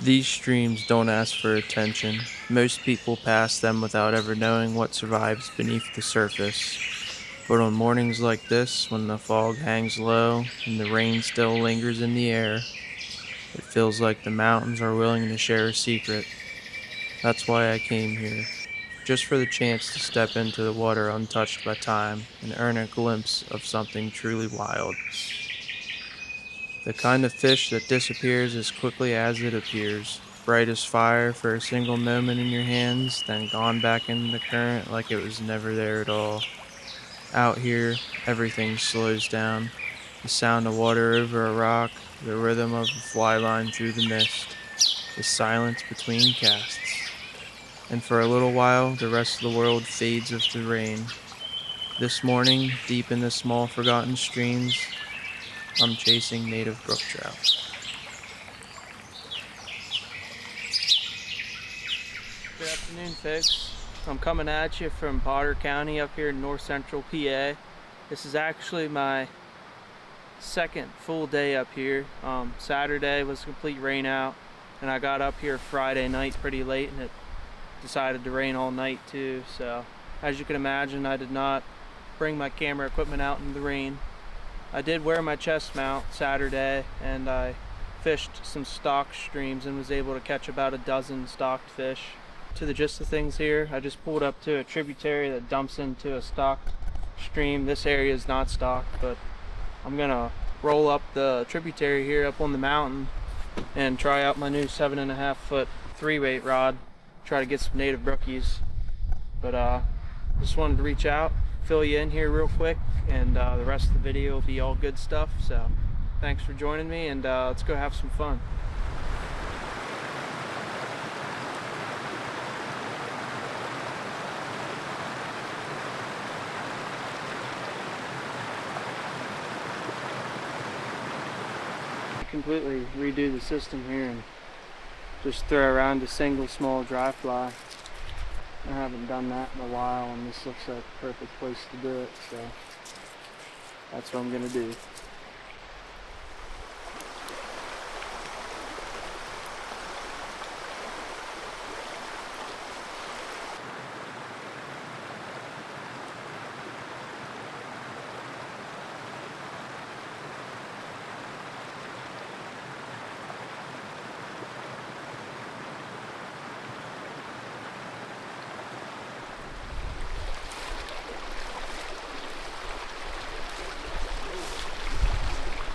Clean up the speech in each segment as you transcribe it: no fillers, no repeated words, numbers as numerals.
These streams don't ask for attention. Most people pass them without ever knowing what survives beneath the surface. But on mornings like this, when the fog hangs low and the rain still lingers in the air, it feels like the mountains are willing to share a secret. That's why I came here, just for the chance to step into the water untouched by time and earn a glimpse of something truly wild. The kind of fish that disappears as quickly as it appears, bright as fire for a single moment in your hands, then gone back in the current like it was never there at all. Out here, everything slows down. The sound of water over a rock, the rhythm of a fly line through the mist, the silence between casts. And for a little while, the rest of the world fades with the rain. This morning, deep in the small forgotten streams, I'm chasing native brook trout. Good afternoon, folks. I'm coming at you from Potter County up here in north central PA. This is actually my second full day up here. Saturday was complete rain out, and I got up here Friday night pretty late, and it decided to rain all night too. So as you can imagine, I did not bring my camera equipment out in the rain. I did wear my chest mount Saturday, and I fished some stock streams and was able to catch about a dozen stocked fish. To the gist of things here, I just pulled up to a tributary that dumps into a stocked stream. This area is not stocked, but I'm gonna roll up the tributary here up on the mountain and try out my new 7.5 foot 3-weight rod, try to get some native brookies. But just wanted to reach out, fill you in here real quick, and the rest of the video will be all good stuff. So thanks for joining me, and let's go have some fun. Completely redo the system here and just throw around a single small dry fly. I haven't done that in a while, and this looks like the perfect place to do it, so that's what I'm gonna do.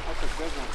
That's a good one.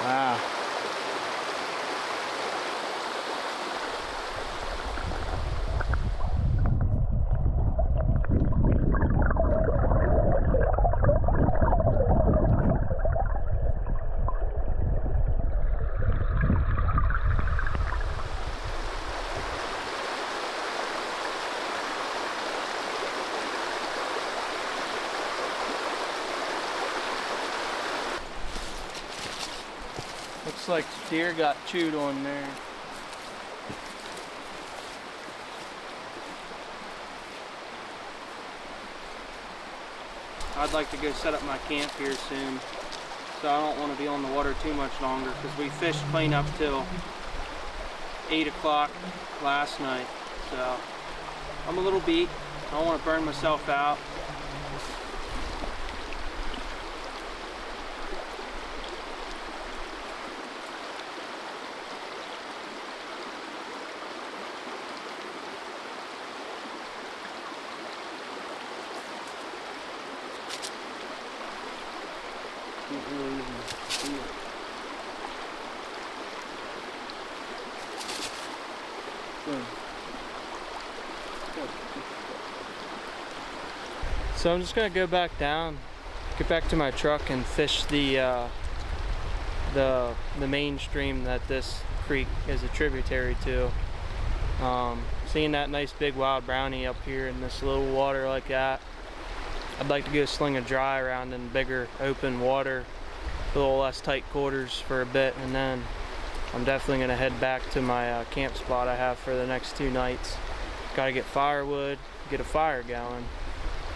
Wow. Looks like deer got chewed on there. I'd like to go set up my camp here soon, so I don't want to be on the water too much longer because we fished clean up till 8 o'clock last night. So I'm a little beat. I don't want to burn myself out. So I'm just gonna go back down, get back to my truck, and fish the main stream that this creek is a tributary to. Seeing that nice big wild brownie up here in this little water like that, I'd like to go sling a dry around in bigger open water, a little less tight quarters for a bit, and then I'm definitely gonna head back to my camp spot I have for the next 2 nights. Gotta get firewood, get a fire going,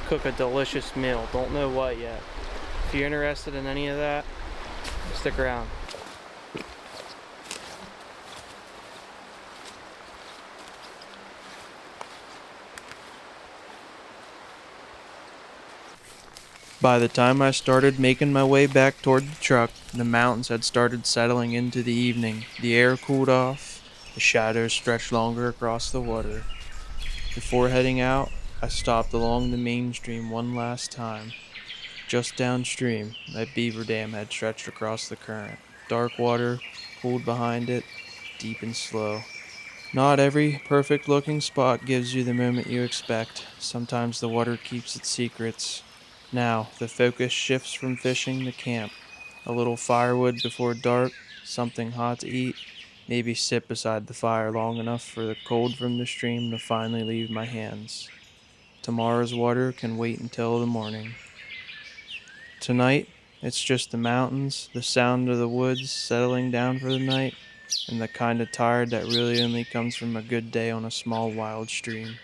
cook a delicious meal. Don't know what yet. If you're interested in any of that, stick around. By the time I started making my way back toward the truck, the mountains had started settling into the evening. The air cooled off, the shadows stretched longer across the water. Before heading out, I stopped along the main stream one last time. Just downstream, that beaver dam had stretched across the current. Dark water, cooled behind it, deep and slow. Not every perfect-looking spot gives you the moment you expect. Sometimes the water keeps its secrets. Now, the focus shifts from fishing to camp. A little firewood before dark, something hot to eat, maybe sit beside the fire long enough for the cold from the stream to finally leave my hands. Tomorrow's water can wait until the morning. Tonight, it's just the mountains, the sound of the woods settling down for the night, and the kind of tired that really only comes from a good day on a small wild stream.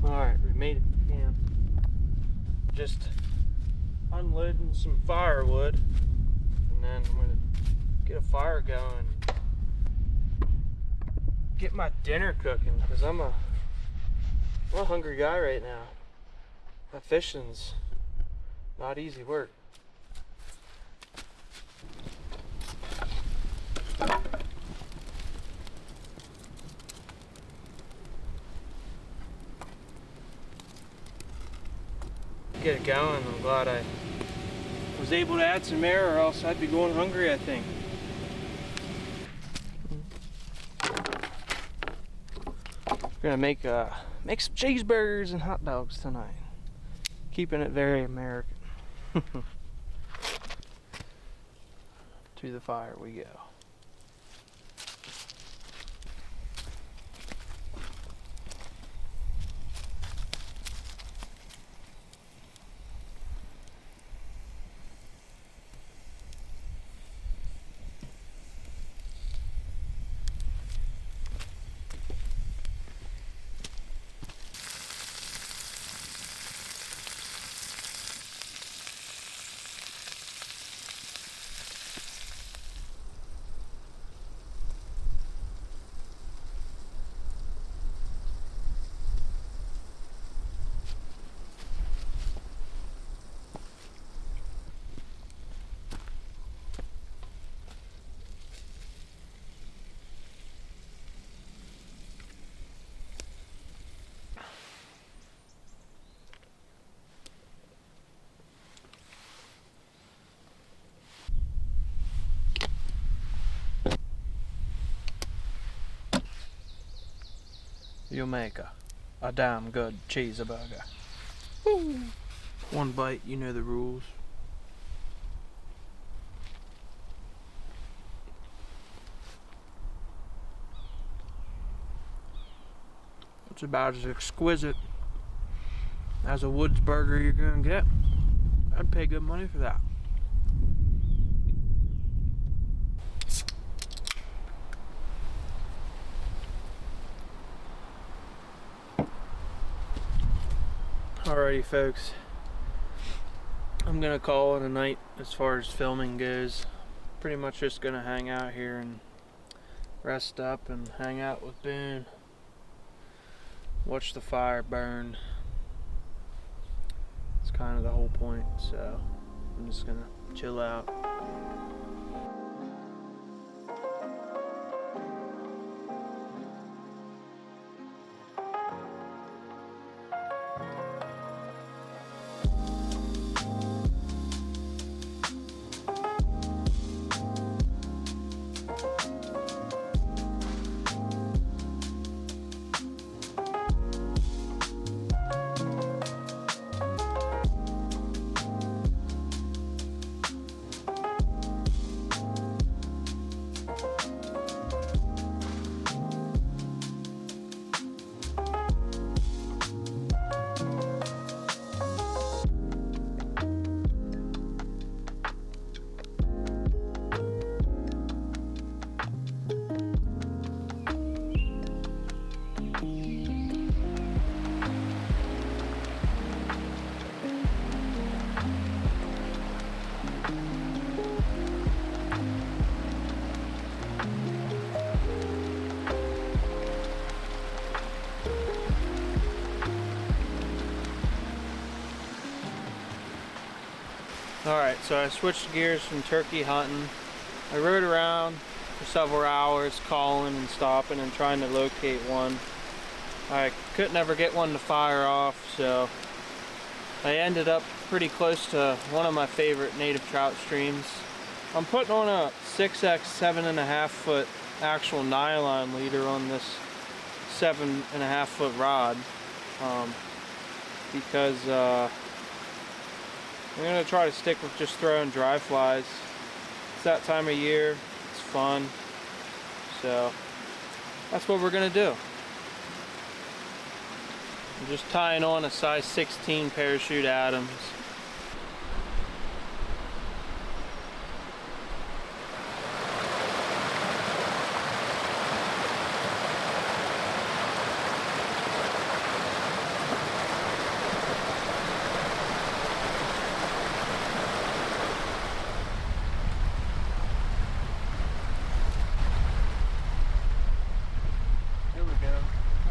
Alright, we made it to camp. Just unloading some firewood, and then I'm gonna get a fire going. Get my dinner cooking, because I'm a hungry guy right now. That fishing's not easy work. Get it going. I'm glad I was able to add some air, or else I'd be going hungry, I think. We're gonna make some cheeseburgers and hot dogs tonight. Keeping it very American. To the fire we go. You'll make a damn good cheeseburger. Woo. One bite, you know the rules. It's about as exquisite as a woods burger you're gonna get. I'd pay good money for that. Alrighty folks, I'm gonna call it a night as far as filming goes. Pretty much just gonna hang out here and rest up and hang out with Boone. Watch the fire burn. It's kind of the whole point, so I'm just gonna chill out. Alright, so I switched gears from turkey hunting. I rode around for several hours calling and stopping and trying to locate one. I couldn't ever get one to fire off, so I ended up pretty close to one of my favorite native trout streams. I'm putting on a 6X 7.5 foot actual nylon leader on this 7.5 foot rod because I'm going to try to stick with just throwing dry flies. It's that time of year, it's fun, so that's what we're going to do. I'm just tying on a size 16 parachute Adams.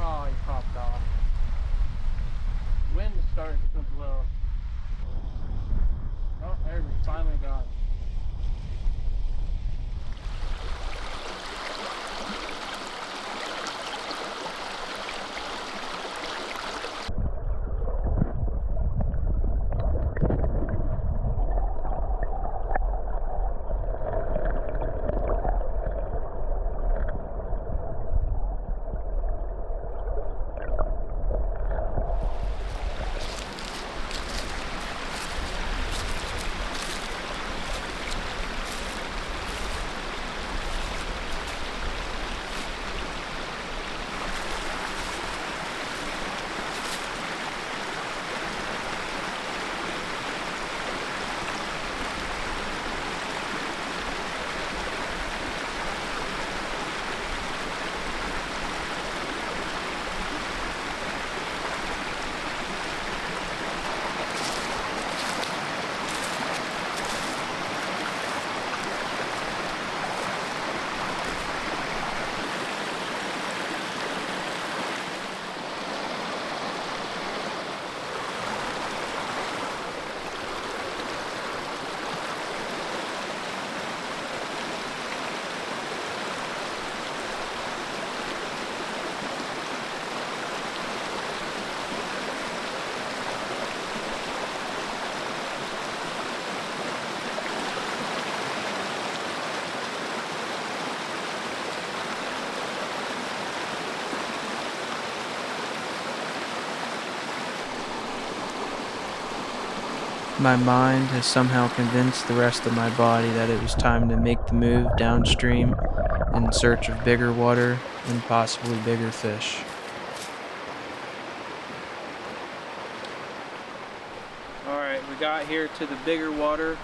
Oh, he popped off. Wind is starting to blow. Oh, there we finally got it. My mind has somehow convinced the rest of my body that it was time to make the move downstream in search of bigger water and possibly bigger fish. Alright, we got here to the bigger water.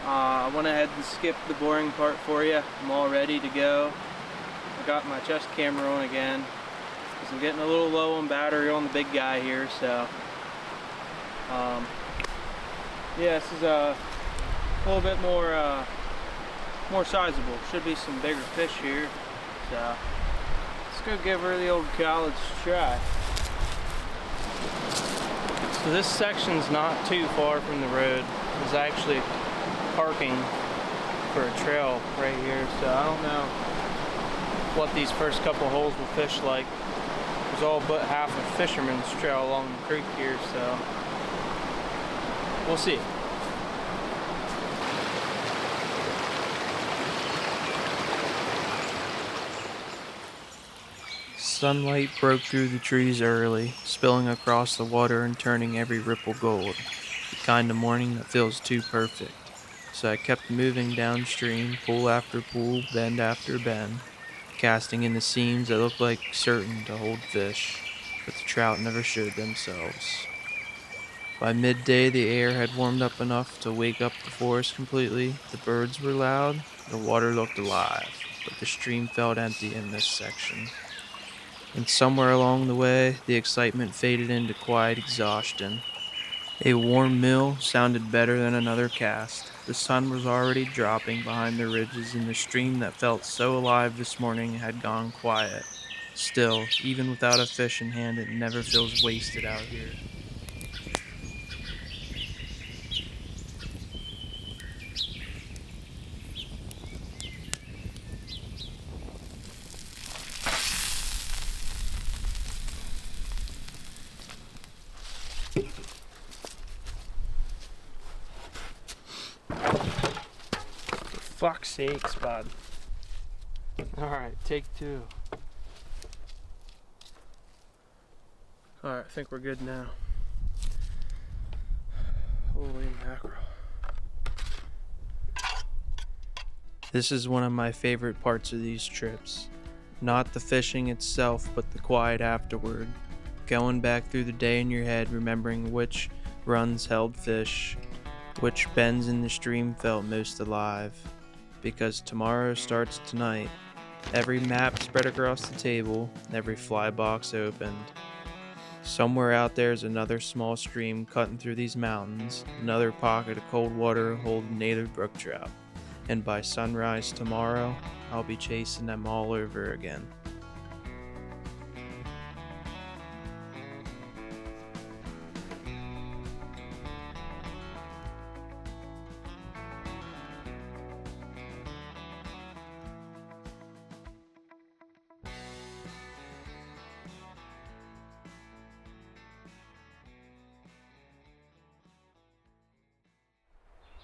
I went ahead and skipped the boring part for you. I'm all ready to go. I got my chest camera on again because I'm getting a little low on battery on the big guy here, so yeah, this is a little bit more sizable. Should be some bigger fish here, so let's go give her the old college try. So this section's not too far from the road. There's actually parking for a trail right here, so I don't know what these first couple holes will fish like. There's all but half a fisherman's trail along the creek here, so we'll see. Sunlight broke through the trees early, spilling across the water and turning every ripple gold. The kind of morning that feels too perfect. So I kept moving downstream, pool after pool, bend after bend, casting in the seams that looked like certain to hold fish, but the trout never showed themselves. By midday, the air had warmed up enough to wake up the forest completely. The birds were loud, the water looked alive, but the stream felt empty in this section. And somewhere along the way, the excitement faded into quiet exhaustion. A warm mill sounded better than another cast. The sun was already dropping behind the ridges, and the stream that felt so alive this morning had gone quiet. Still, even without a fish in hand, it never feels wasted out here. For fuck's sakes, bud. Alright, take two. Alright, I think we're good now. Holy mackerel. This is one of my favorite parts of these trips. Not the fishing itself, but the quiet afterward. Going back through the day in your head, remembering which runs held fish, which bends in the stream felt most alive. Because tomorrow starts tonight. Every map spread across the table, every fly box opened. Somewhere out there is another small stream cutting through these mountains, another pocket of cold water holding native brook trout. And by sunrise tomorrow, I'll be chasing them all over again.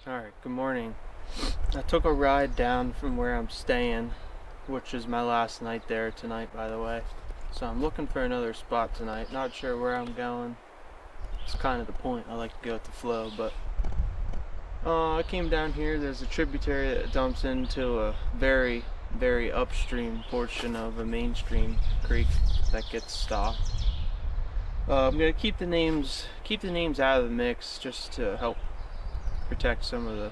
Alright, good morning. I took a ride down from where I'm staying, which is my last night there tonight, by the way. So I'm looking for another spot tonight. Not sure where I'm going. It's kind of the point. I like to go with the flow, but I came down here. There's a tributary that dumps into a very, very upstream portion of a mainstream creek that gets stocked. I'm gonna keep the names out of the mix just to help protect some of the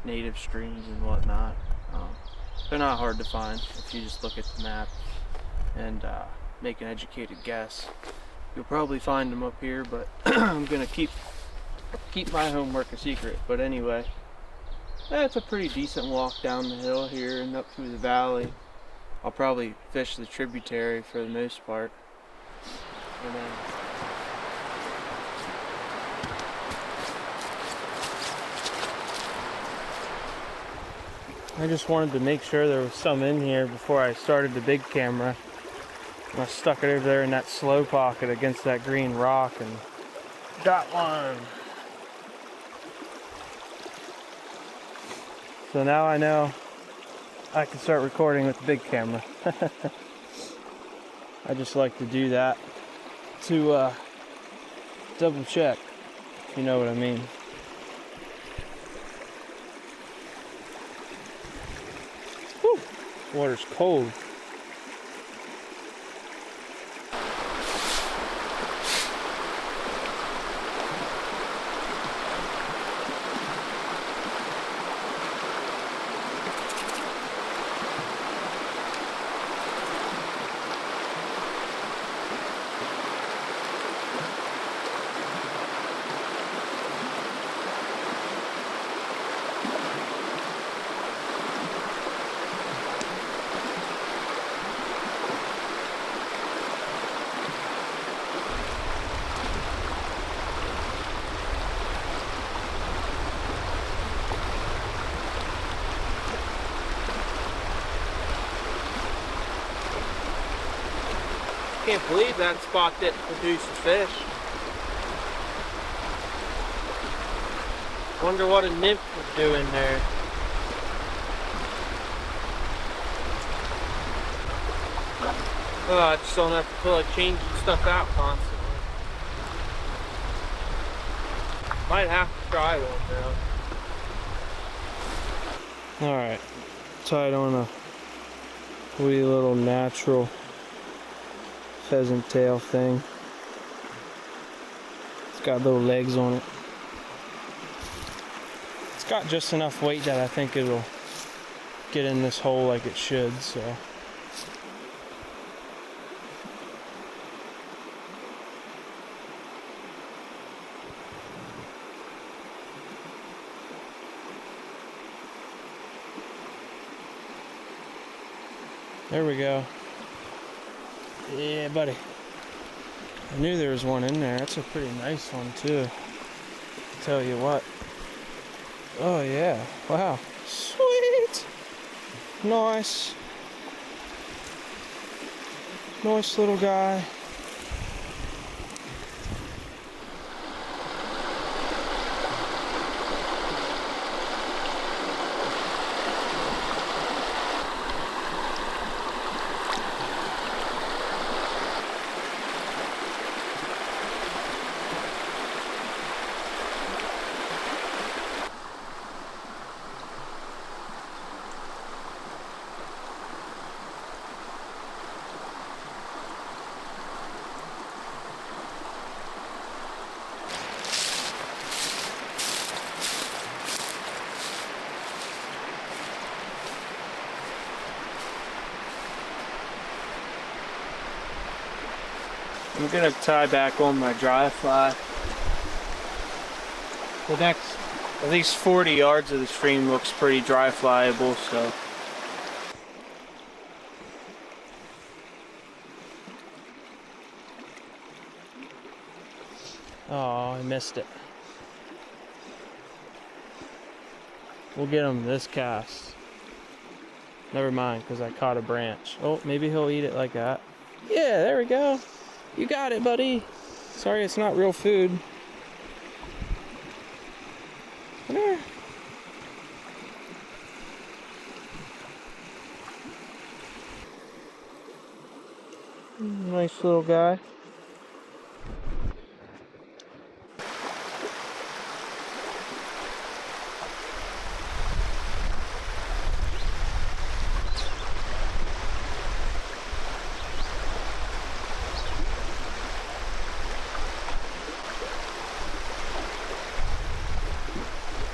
native streams and whatnot. They're not hard to find if you just look at the map and make an educated guess. You'll probably find them up here, but I'm gonna keep my homework a secret. But anyway, it's a pretty decent walk down the hill here and up through the valley. I'll probably fish the tributary for the most part. And then I just wanted to make sure there was some in here before I started the big camera. I stuck it over there in that slow pocket against that green rock and got one. So now I know I can start recording with the big camera. I just like to do that to double check, if you know what I mean. Whew, water's cold. can't believe that spot didn't produce a fish. Wonder what a nymph would do in there. Oh, I just don't have to feel like changing stuff out constantly. Might have to try one now. Alright, tied on a wee little natural pheasant tail thing. It's got little legs on it. It's got just enough weight that I think it'll get in this hole like it should, so. There we go. Yeah, buddy. I knew there was one in there. That's a pretty nice one, too. Tell you what. Oh, yeah. Wow. Sweet. Nice. Nice little guy. I'm gonna tie back on my dry fly. The next at least 40 yards of the stream looks pretty dry flyable, so. Oh, I missed it. We'll get him this cast. Never mind, because I caught a branch. Oh, maybe he'll eat it like that. Yeah, there we go. You got it, buddy. Sorry it's not real food. Come here. Nice little guy.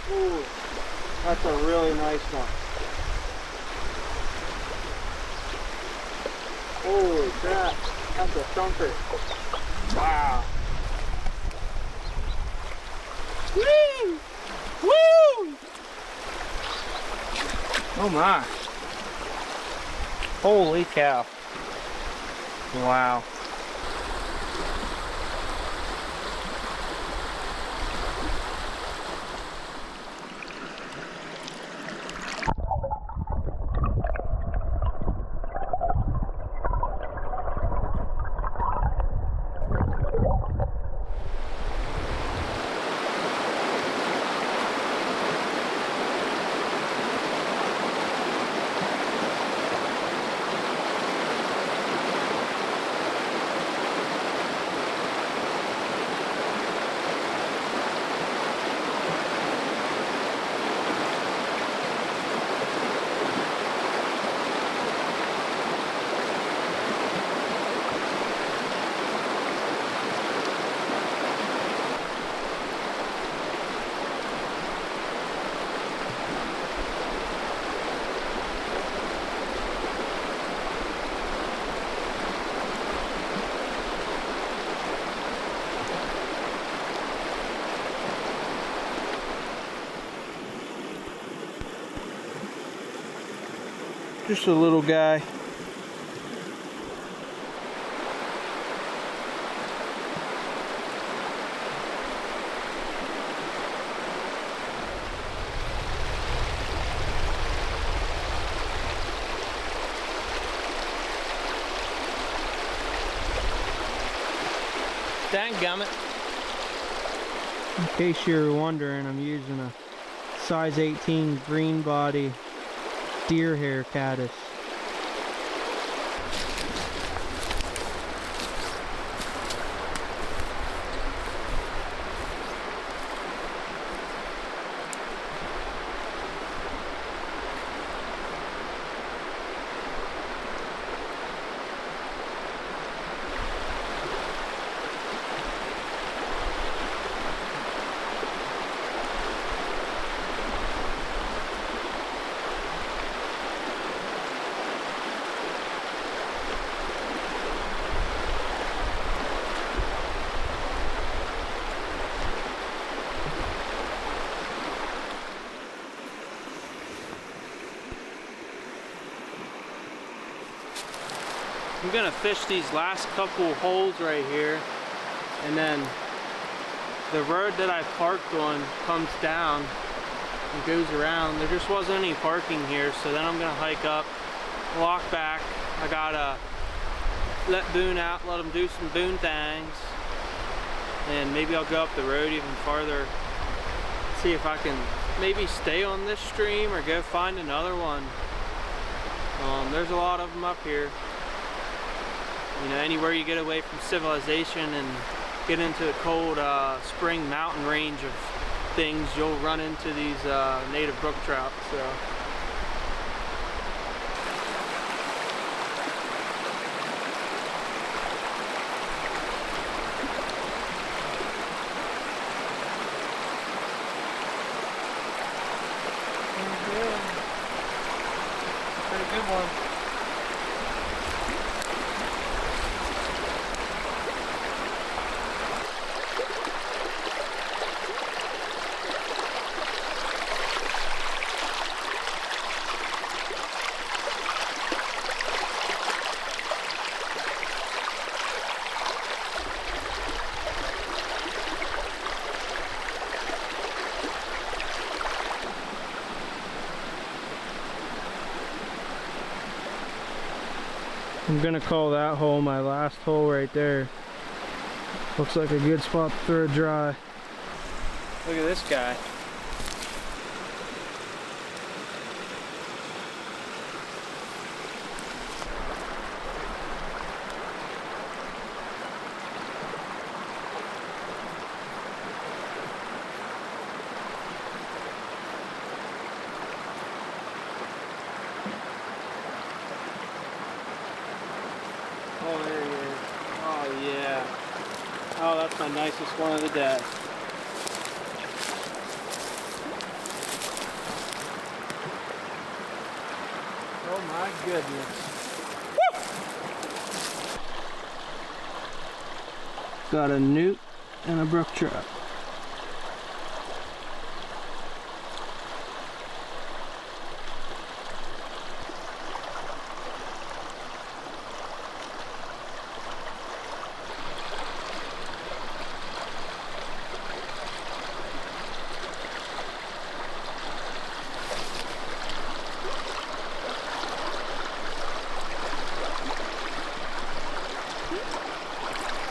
Ooh, that's a really nice one. Holy crap, that's a thumper. Wow. Woo! Woo! Oh my. Holy cow. Wow. Just a little guy. Dadgummit. In case you're wondering, I'm using a size 18 green body deer hair caddis. I'm gonna fish these last couple holes right here, and then the road that I parked on comes down and goes around. There just wasn't any parking here, so then I'm gonna hike up, walk back. I gotta let Boone out, let him do some Boone things, and maybe I'll go up the road even farther, see if I can maybe stay on this stream or go find another one. There's a lot of them up here. You know, anywhere you get away from civilization and get into a cold spring mountain range of things, you'll run into these native brook trout. So. Pretty good one. I'm gonna call that hole my last hole right there. Looks like a good spot to throw dry. Look at this guy. Oh, there he is. Oh, yeah. Oh, that's my nicest one of the day. Oh, my goodness. Woo! Got a newt and a brook trout.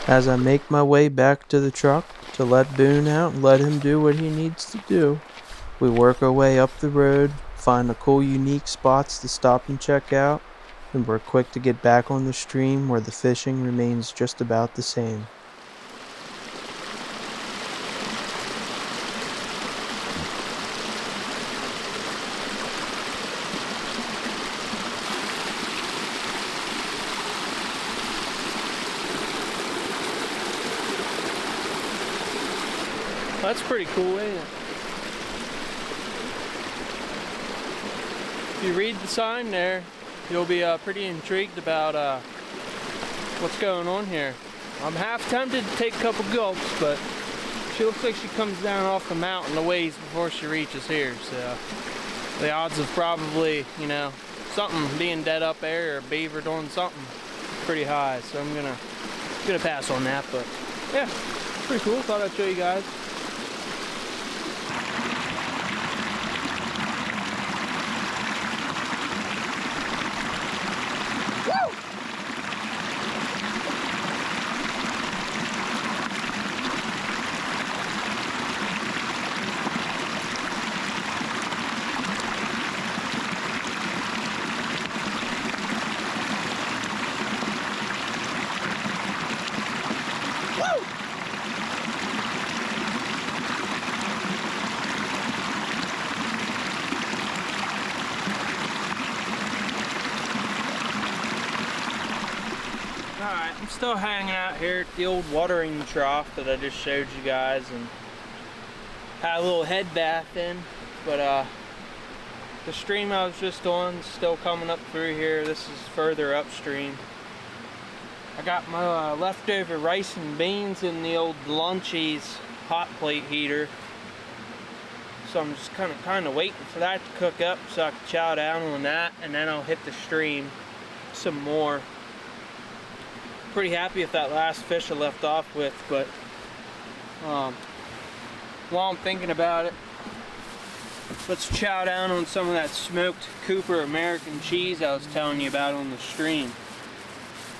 As I make my way back to the truck to let Boone out and let him do what he needs to do, we work our way up the road, find the cool unique spots to stop and check out, and we're quick to get back on the stream where the fishing remains just about the same. That's pretty cool, ain't it? If you read the sign there, you'll be pretty intrigued about what's going on here. I'm half tempted to take a couple gulps, but she looks like she comes down off the mountain a ways before she reaches here, so the odds of probably, you know, something being dead up there or a beaver doing something pretty high, so I'm gonna pass on that. But yeah, pretty cool. Thought I'd show you guys. Alright, I'm still hanging out here at the old watering trough that I just showed you guys and had a little head bath in, but the stream I was just on is still coming up through here. This is further upstream. I got my leftover rice and beans in the old Lunchies hot plate heater. So I'm just kind of waiting for that to cook up so I can chow down on that, and then I'll hit the stream some more. Pretty happy with that last fish I left off with, but while I'm thinking about it, let's chow down on some of that smoked Cooper American cheese I was telling you about on the stream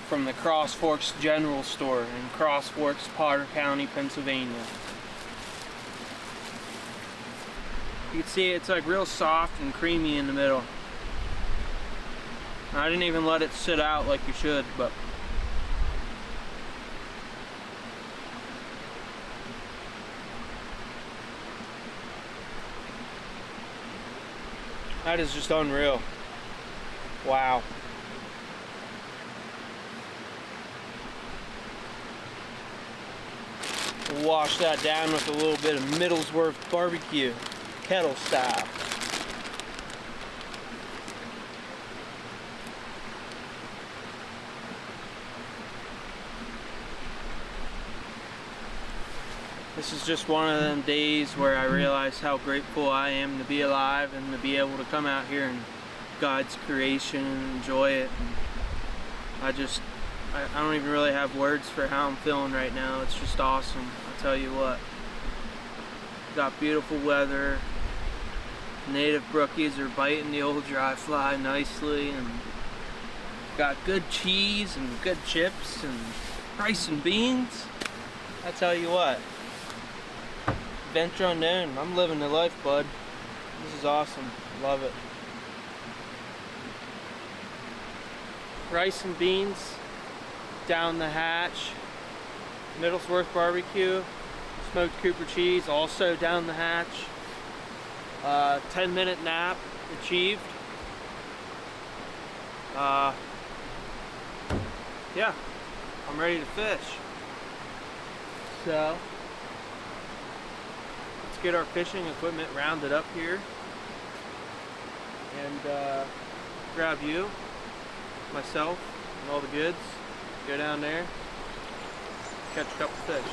from the Cross Forks General Store in Cross Forks, Potter County, Pennsylvania. You can see it's like real soft and creamy in the middle. I didn't even let it sit out like you should, but that is just unreal. Wow. We'll wash that down with a little bit of Middlesworth barbecue, kettle style. This is just one of them days where I realize how grateful I am to be alive and to be able to come out here and God's creation and enjoy it. And I don't even really have words for how I'm feeling right now. It's just awesome, I'll tell you what. Got beautiful weather. Native brookies are biting the old dry fly nicely, and got good cheese and good chips and rice and beans. I tell you what. Adventure unknown. I'm living the life, bud. This is awesome. Love it. Rice and beans down the hatch. Middlesworth barbecue. Smoked Cooper cheese also down the hatch. 10-minute nap achieved. Yeah, I'm ready to fish. So let's get our fishing equipment rounded up here and grab you, myself, and all the goods. Go down there, catch a couple fish.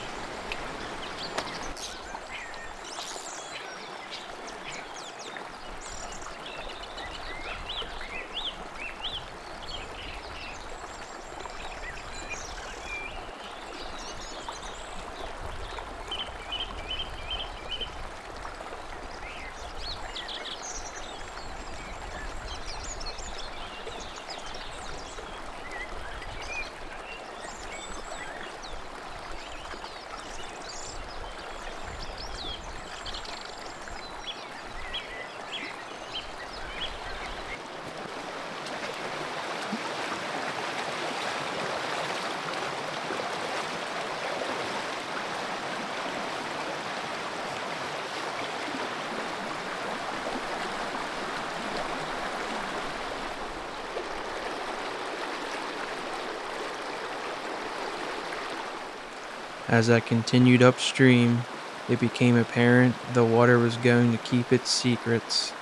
As I continued upstream, it became apparent the water was going to keep its secrets,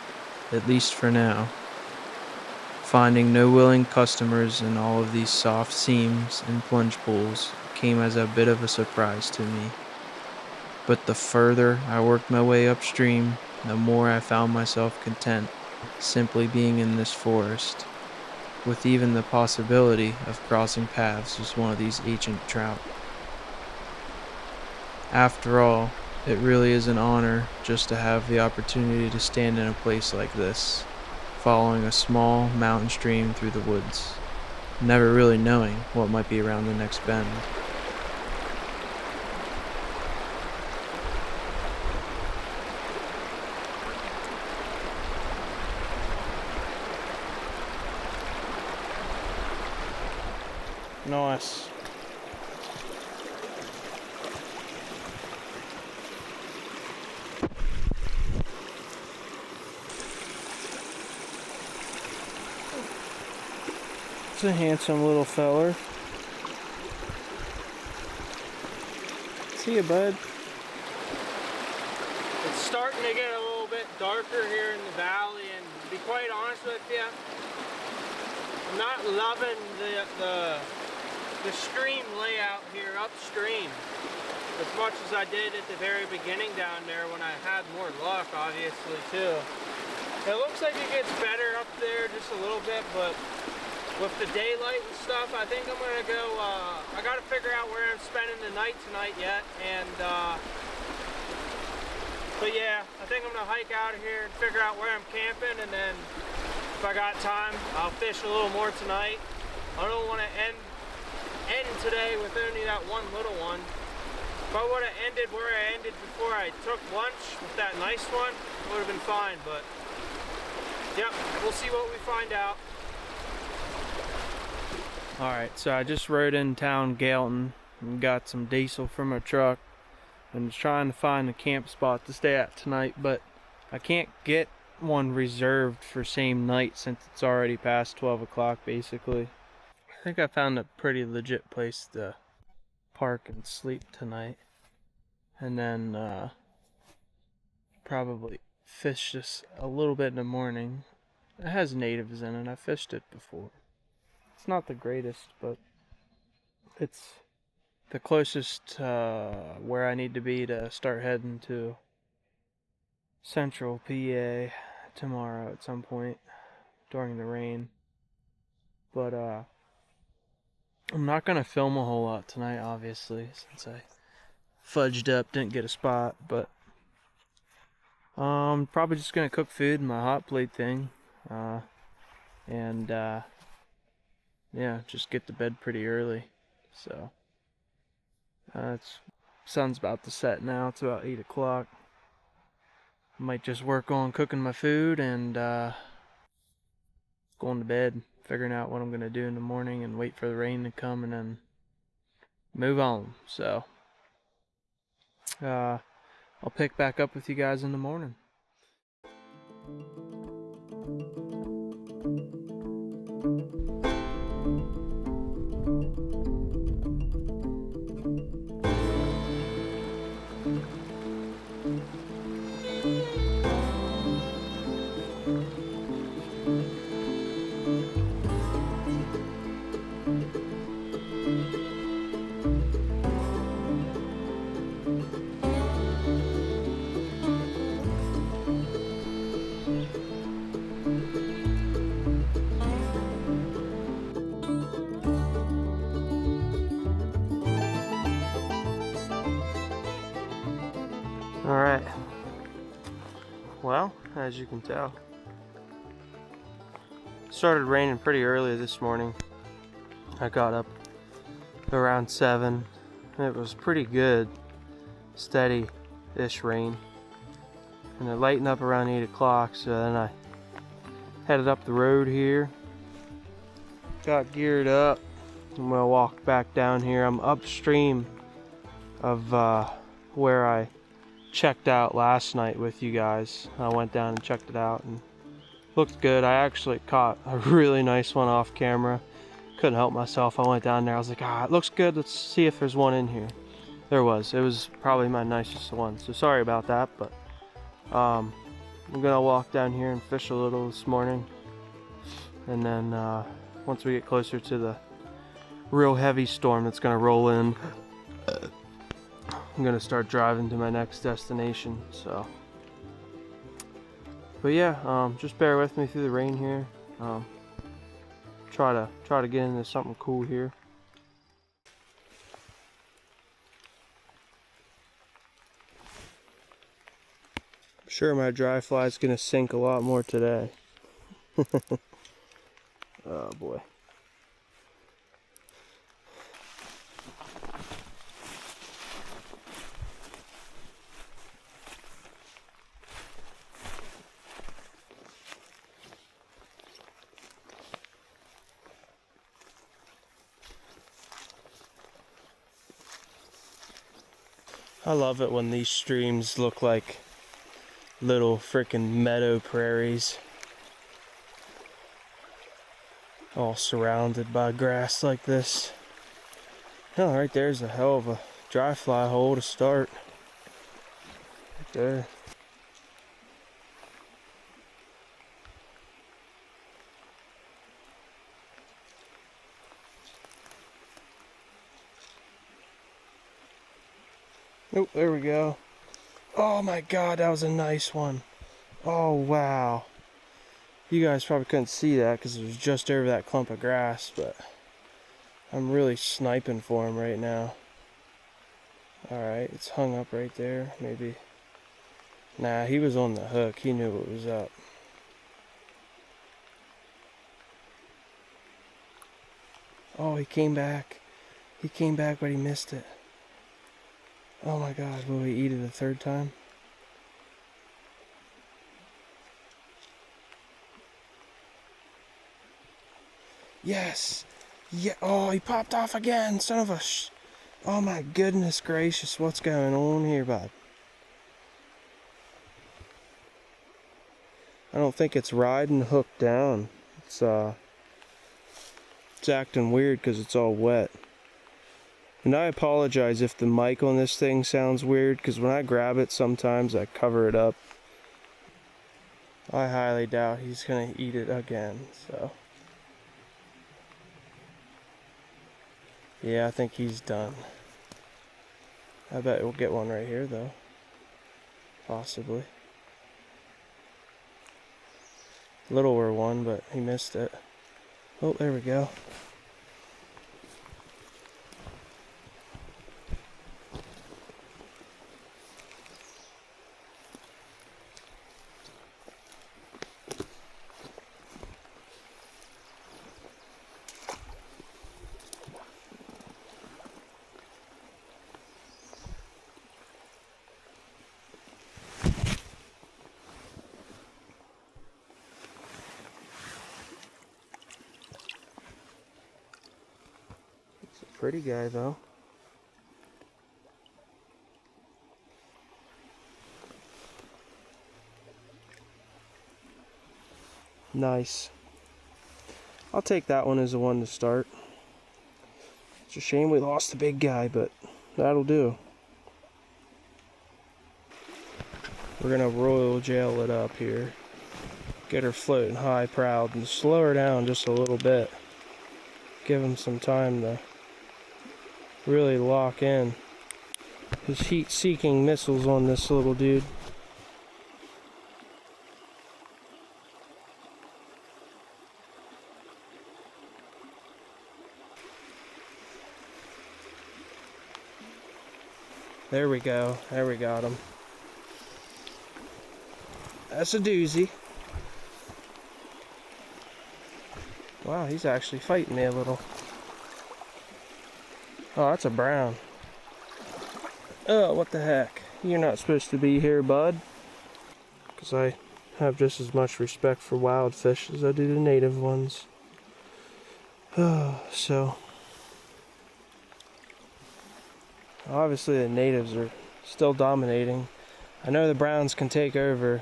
at least for now. Finding no willing customers in all of these soft seams and plunge pools came as a bit of a surprise to me. But the further I worked my way upstream, the more I found myself content simply being in this forest, with even the possibility of crossing paths with one of these ancient trout. After all, it really is an honor just to have the opportunity to stand in a place like this, following a small mountain stream through the woods, never really knowing what might be around the next bend. Nice. It's a handsome little feller. See you, bud. It's starting to get a little bit darker here in the valley, and to be quite honest with you, I'm not loving the stream layout here upstream as much as I did at the very beginning down there when I had more luck, obviously, too. It looks like it gets better up there just a little bit, but with the daylight and stuff, I think I'm gonna go, I gotta figure out where I'm spending the night tonight yet, and but yeah, I think I'm gonna hike out of here and figure out where I'm camping, and then if I got time, I'll fish a little more tonight. I don't want to end today with only that one little one. If I would have ended where I ended before I took lunch with that nice one, it would have been fine, but yep, we'll see what we find out. Alright, so I just rode in town Gailton and got some diesel from my truck and was trying to find a camp spot to stay at tonight, but I can't get one reserved for same night since it's already past 12 o'clock basically. I think I found a pretty legit place to park and sleep tonight, and then probably fish just a little bit in the morning. It has natives in it. I fished it before. It's not the greatest, but it's the closest where I need to be to start heading to central PA tomorrow at some point during the rain. But I'm not gonna film a whole lot tonight, obviously, since I fudged up, didn't get a spot, but probably just gonna cook food in my hot plate thing, and yeah, just get to bed pretty early. So it's sun's about to set now. It's about 8 o'clock. Might just work on cooking my food and going to bed, figuring out what I'm gonna do in the morning, and wait for the rain to come and then move on. So I'll pick back up with you guys in the morning. Alright, well, as you can tell, it started raining pretty early this morning. I got up around 7, and it was pretty good, steady-ish rain, and it lightened up around 8 o'clock, so then I headed up the road here, got geared up. I'm going to walk back down here. I'm upstream of where I checked out last night with you guys. I went down and checked it out and looked good. I actually caught a really nice one off camera. Couldn't help myself. I went down there. I was like, it looks good. Let's see if there's one in here. There was. It was probably my nicest one. So sorry about that, but I'm gonna walk down here and fish a little this morning, and then once we get closer to the real heavy storm that's gonna roll in, I'm gonna start driving to my next destination. So, but yeah, just bear with me through the rain here. Try to get into something cool here. I'm sure my dry fly is gonna sink a lot more today. Oh boy. I love it when these streams look like little frickin' meadow prairies, all surrounded by grass like this. Oh, right there's a hell of a dry fly hole to start. Right there. Oh, there we go. Oh my god, that was a nice one. Oh wow. You guys probably couldn't see that because it was just over that clump of grass, but I'm really sniping for him right now. Alright, it's hung up right there, maybe. Nah, he was on the hook. He knew what was up. Oh, he came back. He came back, but he missed it. Oh my god, will he eat it a third time? Yes! Yeah, oh, he popped off again, son of a oh my goodness gracious, what's going on here, bud? I don't think it's riding hook down. It's acting weird because it's all wet. And I apologize if the mic on this thing sounds weird, because when I grab it sometimes I cover it up. I highly doubt he's gonna eat it again, so. Yeah, I think he's done. I bet we'll get one right here though. Possibly. Littler one, but he missed it. Oh, there we go. It's a pretty guy though. Nice. I'll take that one as the one to start. It's a shame we lost the big guy, but that'll do. We're gonna royal jail it up here. Get her floating high proud and slow her down just a little bit. Give him some time to really lock in his heat-seeking missiles on this little dude. There we go. There we got him. That's a doozy. Wow, he's actually fighting me a little. Oh, that's a brown. Oh, what the heck? You're not supposed to be here, bud. Because I have just as much respect for wild fish as I do the native ones. So, obviously the natives are still dominating. I know the browns can take over.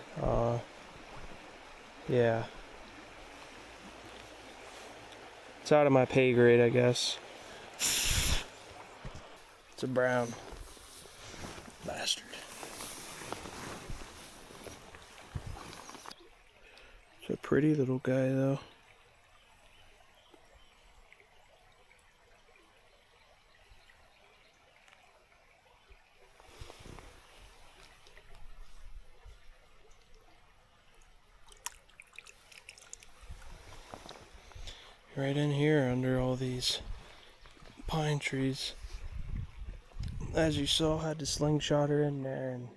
Yeah. It's out of my pay grade, I guess. It's a brown. Bastard. It's a pretty little guy, though. Right in here under all these pine trees. As you saw, I had to slingshot her in there, and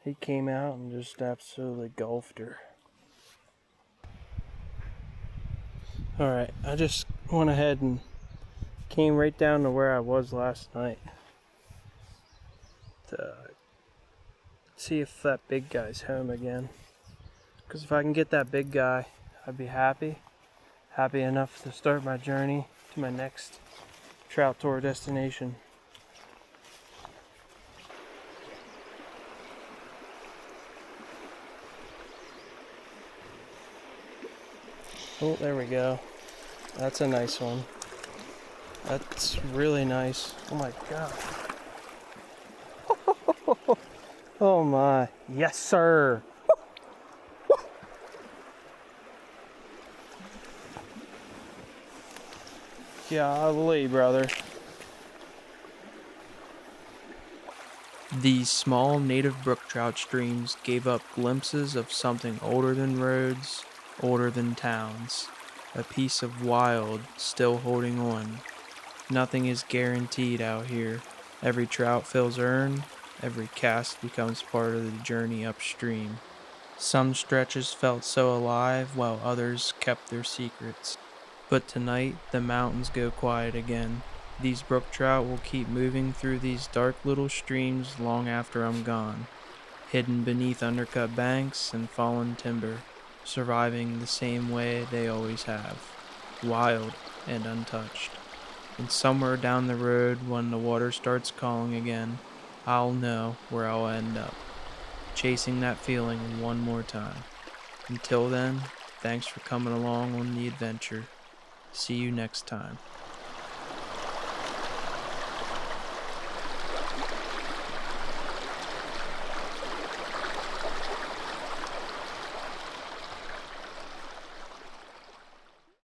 he came out and just absolutely gulfed her. Alright, I just went ahead and came right down to where I was last night to see if that big guy's home again. Because if I can get that big guy, I'd be happy. Happy enough to start my journey to my next trout tour destination. Oh, there we go. That's a nice one. That's really nice. Oh my god. Oh my. Yes, sir. Golly, brother. These small native brook trout streams gave up glimpses of something older than roads, older than towns. A piece of wild still holding on. Nothing is guaranteed out here. Every trout feels earned, every cast becomes part of the journey upstream. Some stretches felt so alive while others kept their secrets. But tonight the mountains go quiet again. These brook trout will keep moving through these dark little streams long after I'm gone, hidden beneath undercut banks and fallen timber, surviving the same way they always have, wild and untouched. And somewhere down the road, when the water starts calling again, I'll know where I'll end up, chasing that feeling one more time. Until then, thanks for coming along on the adventure. See you next time.